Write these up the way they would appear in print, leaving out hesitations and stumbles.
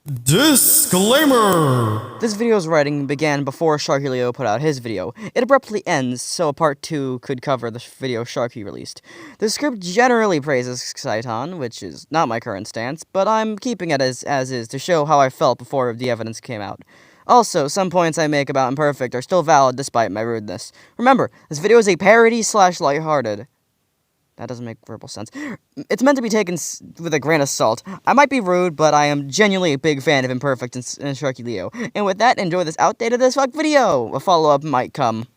Disclaimer! This video's writing began before Sharky Leo put out his video. It abruptly ends, so a part 2 could cover the video Sharky released. The script generally praises NotCyton, which is not my current stance, but I'm keeping it as is to show how I felt before the evidence came out. Also, some points I make about Imperfect are still valid despite my rudeness. Remember, this video is a parody/lighthearted. That doesn't make verbal sense. It's meant to be taken with a grain of salt. I might be rude, but I am genuinely a big fan of Imperfect and Sharky Leo. And with that, enjoy this outdated as fuck video. A follow-up might come.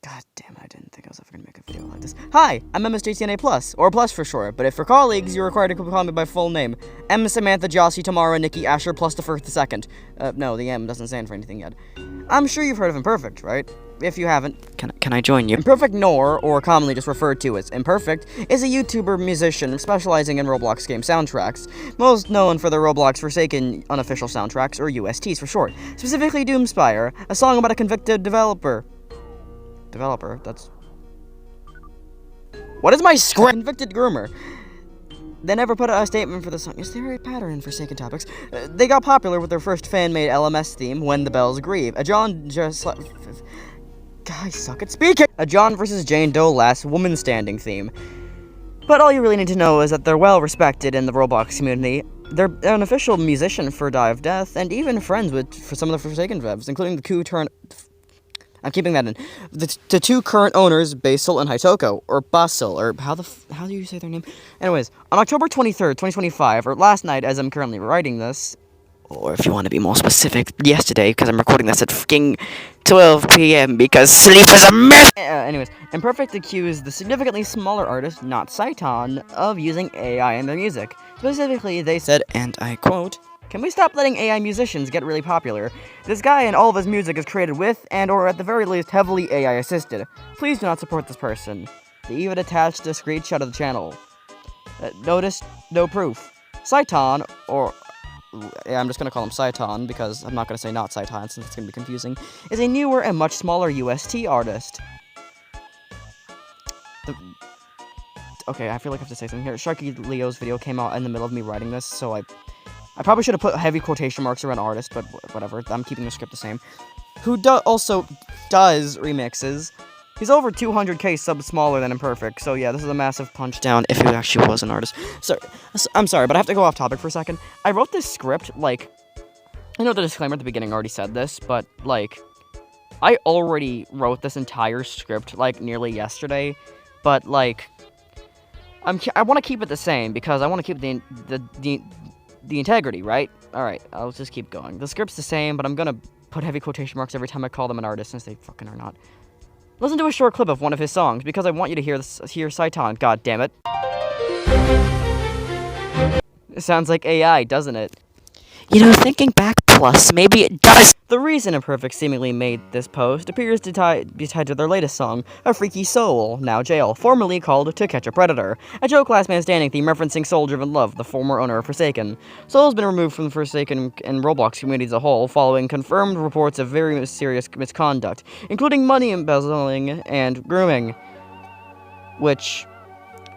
God damn it, I didn't think I was ever gonna make a video like this. Hi, I'm MSJTNA+, or Plus for short, but if for colleagues, you're required to call me by full name. M. Samantha, Jossie, Tamara, Nikki, Asher, plus the first, the second. No, the M doesn't stand for anything yet. I'm sure you've heard of Imperfect, right? If you haven't, can I join you? ImperfectNORE, or commonly just referred to as Imperfect, is a YouTuber musician specializing in Roblox game soundtracks, most known for the Roblox Forsaken unofficial soundtracks, or USTs for short, specifically Doomspire, a song about a convicted developer, that's... What is my script? Convicted groomer. They never put out a statement for the song. Is there a pattern in Forsaken topics? They got popular with their first fan-made LMS theme, When the Bells Grieve, a John versus Jane Doe last woman standing theme. But all you really need to know is that they're well respected in the Roblox community. They're an official musician for Die of Death, and even friends for some of the Forsaken devs, including the I'm keeping that in. The two current owners, Basil and Hitoko, or Basil, or how do you say their name? Anyways, on October 23rd, 2025, or last night as I'm currently writing this, or if you want to be more specific, yesterday, because I'm recording this at fucking 12 p.m. because sleep is a myth! Anyways, Imperfect accused the significantly smaller artist, NotCyton, of using AI in their music. Specifically, they said, and I quote, "Can we stop letting AI musicians get really popular? This guy and all of his music is created with, and or at the very least, heavily AI assisted. Please do not support this person." They even attached a screenshot of the channel. Notice, no proof. Cyton, or... I'm just gonna call him Cyton, because I'm not gonna say NotCyton, since it's gonna be confusing, is a newer and much smaller UST artist. Okay, I feel like I have to say something here. Sharky Leo's video came out in the middle of me writing this, so I probably should have put heavy quotation marks around artist, but whatever, I'm keeping the script the same. Who also does remixes. He's over 200k subs smaller than Imperfect, so yeah, this is a massive punch down if he actually was an artist. So, I'm sorry, but I have to go off topic for a second. I wrote this script, like, I know the disclaimer at the beginning already said this, but, like, I already wrote this entire script, like, nearly yesterday, but, like, I want to keep it the same, because I want to keep the integrity, right? Alright, I'll just keep going. The script's the same, but I'm gonna put heavy quotation marks every time I call them an artist, since they fucking are not. Listen to a short clip of one of his songs, because I want you to hear Cyton, god damn it. It sounds like AI, doesn't it? You know, thinking back plus, maybe it does! The reason Imperfect seemingly made this post appears to be tied to their latest song, A Freaky Soul, Now Jail, formerly called To Catch a Predator, a Joke Last Man Standing theme referencing Soul-Driven Love, the former owner of Forsaken. Soul has been removed from the Forsaken and Roblox community as a whole, following confirmed reports of very serious misconduct, including money embezzling and grooming, which...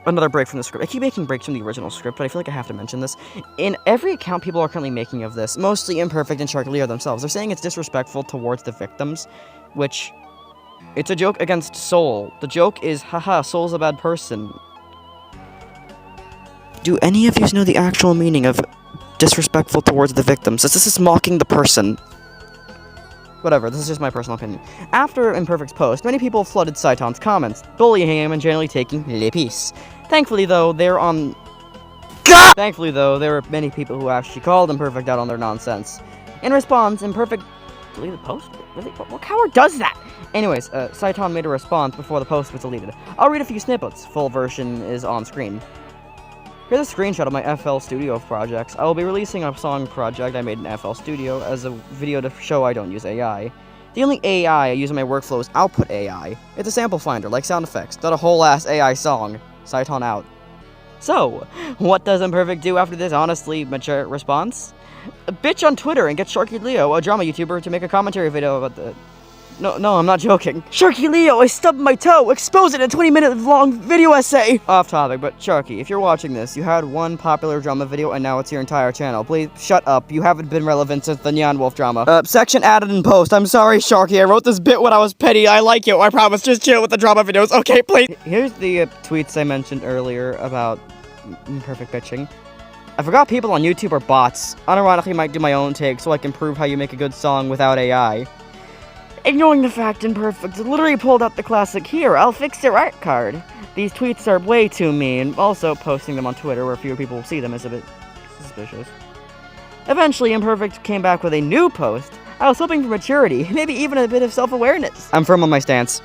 Another break from the script. I keep making breaks from the original script, but I feel like I have to mention this. In every account people are currently making of this, mostly Imperfect and Sharky Leo themselves, they're saying it's disrespectful towards the victims, which... It's a joke against Soul. The joke is, haha, Soul's a bad person. Do any of you know the actual meaning of disrespectful towards the victims? This is mocking the person. Whatever, this is just my personal opinion. After Imperfect's post, many people flooded Cyton's comments, bullying him and generally taking le piece. Thankfully, though, there were many people who actually called Imperfect out on their nonsense. In response, Imperfect... Delete the post? Really? What coward does that? Anyways, Cyton made a response before the post was deleted. I'll read a few snippets. Full version is on screen. Here's a screenshot of my FL Studio projects. I will be releasing a song project I made in FL Studio as a video to show I don't use AI. The only AI I use in my workflow is output AI. It's a sample finder, like sound effects, not a whole-ass AI song. Cyton out. So, what does Imperfect do after this honestly mature response? Bitch on Twitter and get Sharky Leo, a drama YouTuber, to make a commentary video about the... No, I'm not joking. Sharky Leo, I stubbed my toe. Expose it in a 20-minute long video essay. Off topic, but Sharky, if you're watching this, you had one popular drama video and now it's your entire channel. Please shut up. You haven't been relevant since the Neon Wolf drama. Section added in post. I'm sorry, Sharky. I wrote this bit when I was petty. I like you. I promise. Just chill with the drama videos. Okay, please. Here's the tweets I mentioned earlier about imperfect bitching. I forgot people on YouTube are bots. Unironically, might do my own take so I can prove how you make a good song without AI. Ignoring the fact Imperfect literally pulled out the classic, "Here, I'll fix your art card." These tweets are way too mean. Also, posting them on Twitter where fewer people will see them is a bit suspicious. Eventually, Imperfect came back with a new post. I was hoping for maturity, maybe even a bit of self-awareness. I'm firm on my stance.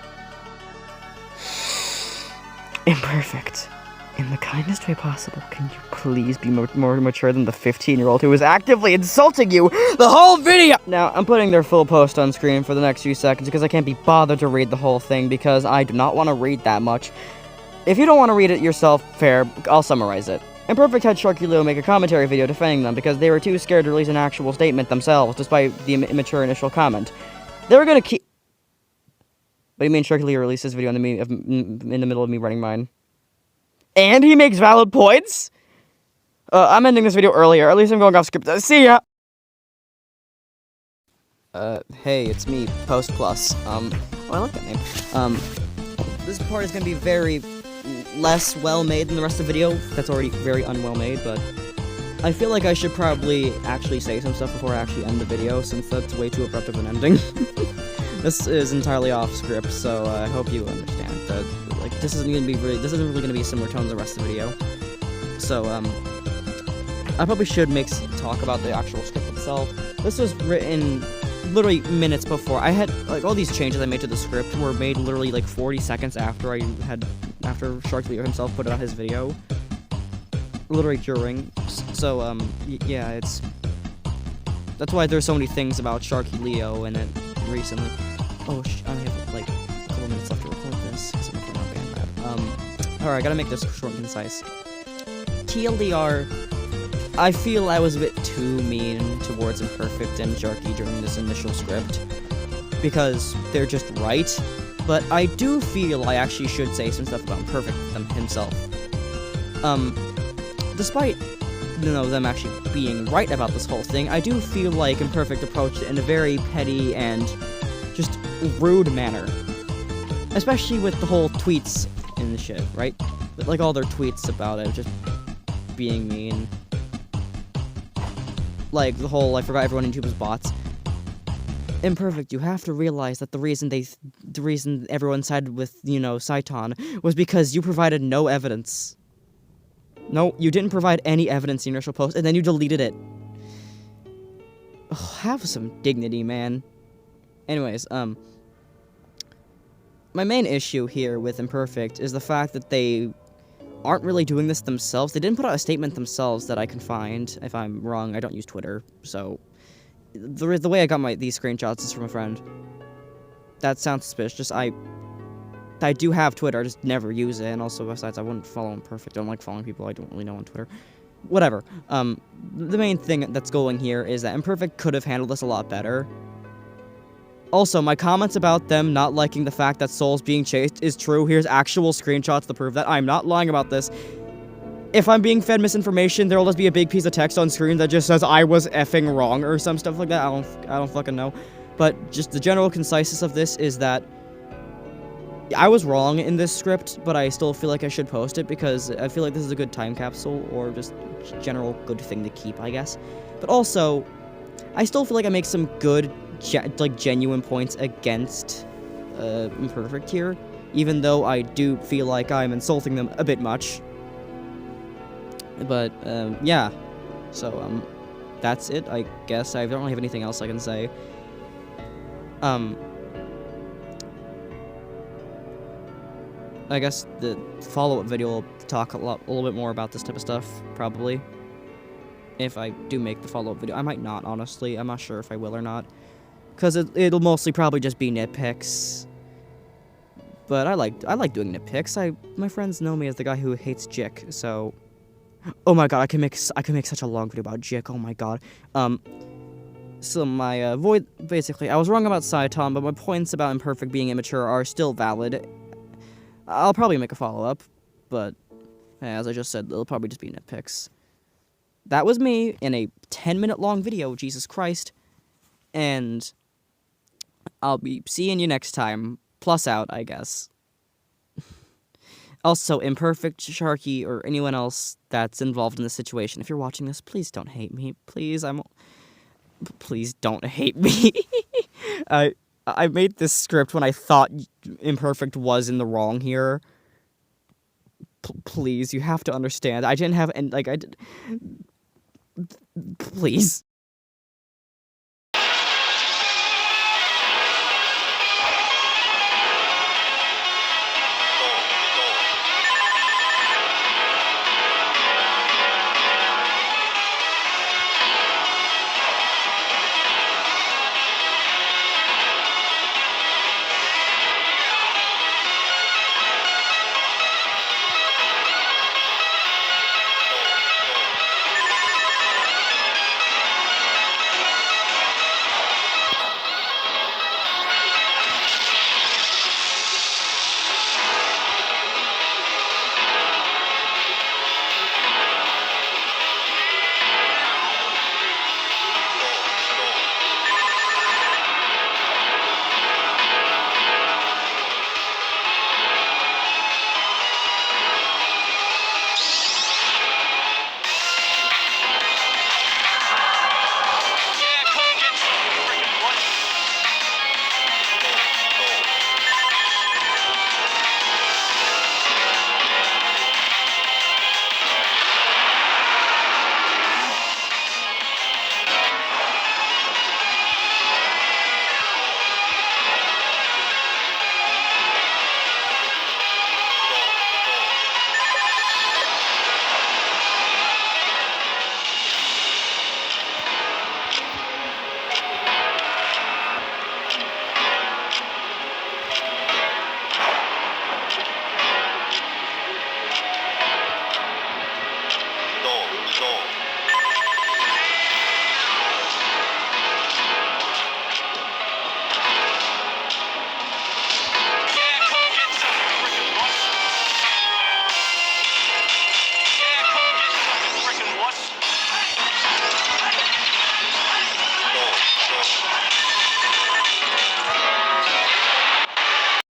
Imperfect. In the kindest way possible, can you please be more mature than the 15-year-old who was actively insulting you the whole video? Now, I'm putting their full post on screen for the next few seconds because I can't be bothered to read the whole thing because I do not want to read that much. If you don't want to read it yourself, fair, I'll summarize it. Imperfect had Sharky Leo make a commentary video defending them because they were too scared to release an actual statement themselves, despite the immature initial comment. They were gonna keep... What do you mean Sharky Leo released this video in the middle of me writing mine? And he makes valid points? I'm ending this video earlier. At least I'm going off script. See ya! Hey, it's me, Post Plus. Oh, I like that name. This part is gonna be very less well-made than the rest of the video. That's already very unwell-made, but I feel like I should probably actually say some stuff before I actually end the video, since that's way too abrupt of an ending. This is entirely off script, so I hope you understand that. Like, this isn't really gonna be a similar tone to the rest of the video. So, I probably should talk about the actual script itself. This was written literally minutes before. I had, like, all these changes I made to the script were made literally, like, 40 seconds after after Sharky Leo himself put out his video. Literally during. So, yeah, that's why there's so many things about Sharky Leo in it recently. Oh, I only have, like, a couple minutes left to record this, because I'm recording on Bandlab. Alright, I gotta make this short and concise. TLDR, I feel I was a bit too mean towards Imperfect and Sharky during this initial script, because they're just right, but I do feel I actually should say some stuff about Imperfect himself. Despite, them actually being right about this whole thing, I do feel like Imperfect approached it in a very petty and just rude manner. Especially with the whole tweets and the shit, right? With, like, all their tweets about it, just being mean. Like, the whole, I forgot everyone on YouTube was bots. Imperfect, you have to realize that the reason everyone sided with, NotCyton was because you provided no evidence. No, you didn't provide any evidence in your initial post, and then you deleted it. Oh, have some dignity, man. Anyways, my main issue here with Imperfect is the fact that they aren't really doing this themselves. They didn't put out a statement themselves that I can find. If I'm wrong, I don't use Twitter, so... The way I got these screenshots is from a friend. That sounds suspicious. I do have Twitter, I just never use it, and also, besides, I wouldn't follow Imperfect. I don't like following people I don't really know on Twitter. Whatever. The main thing that's going here is that Imperfect could have handled this a lot better. Also, my comments about them not liking the fact that Soul's being chased is true. Here's actual screenshots to prove that. I'm not lying about this. If I'm being fed misinformation, there'll just be a big piece of text on screen that just says I was effing wrong or some stuff like that. I don't fucking know. But just the general conciseness of this is that I was wrong in this script, but I still feel like I should post it because I feel like this is a good time capsule or just general good thing to keep, I guess. But also, I still feel like I make some good, genuine points against Imperfect here, even though I do feel like I'm insulting them a bit much. But, yeah. So, that's it, I guess. I don't really have anything else I can say. I guess the follow-up video will talk a little bit more about this type of stuff, probably. If I do make the follow-up video. I might not, honestly. I'm not sure if I will or not. Because it'll mostly probably just be nitpicks. But I like doing nitpicks. My friends know me as the guy who hates Jick, so... Oh my god, I can make such a long video about Jick, oh my god. So my basically, I was wrong about NotCyton, but my points about Imperfect being immature are still valid. I'll probably make a follow-up, but as I just said, it'll probably just be nitpicks. That was me in a 10-minute long video, Jesus Christ, and I'll be seeing you next time. Plus out, I guess. Also, Imperfect, Sharky, or anyone else that's involved in this situation, if you're watching this, please don't hate me. Please, please don't hate me. I made this script when I thought Imperfect was in the wrong here. Please, you have to understand. I didn't have, and like, please.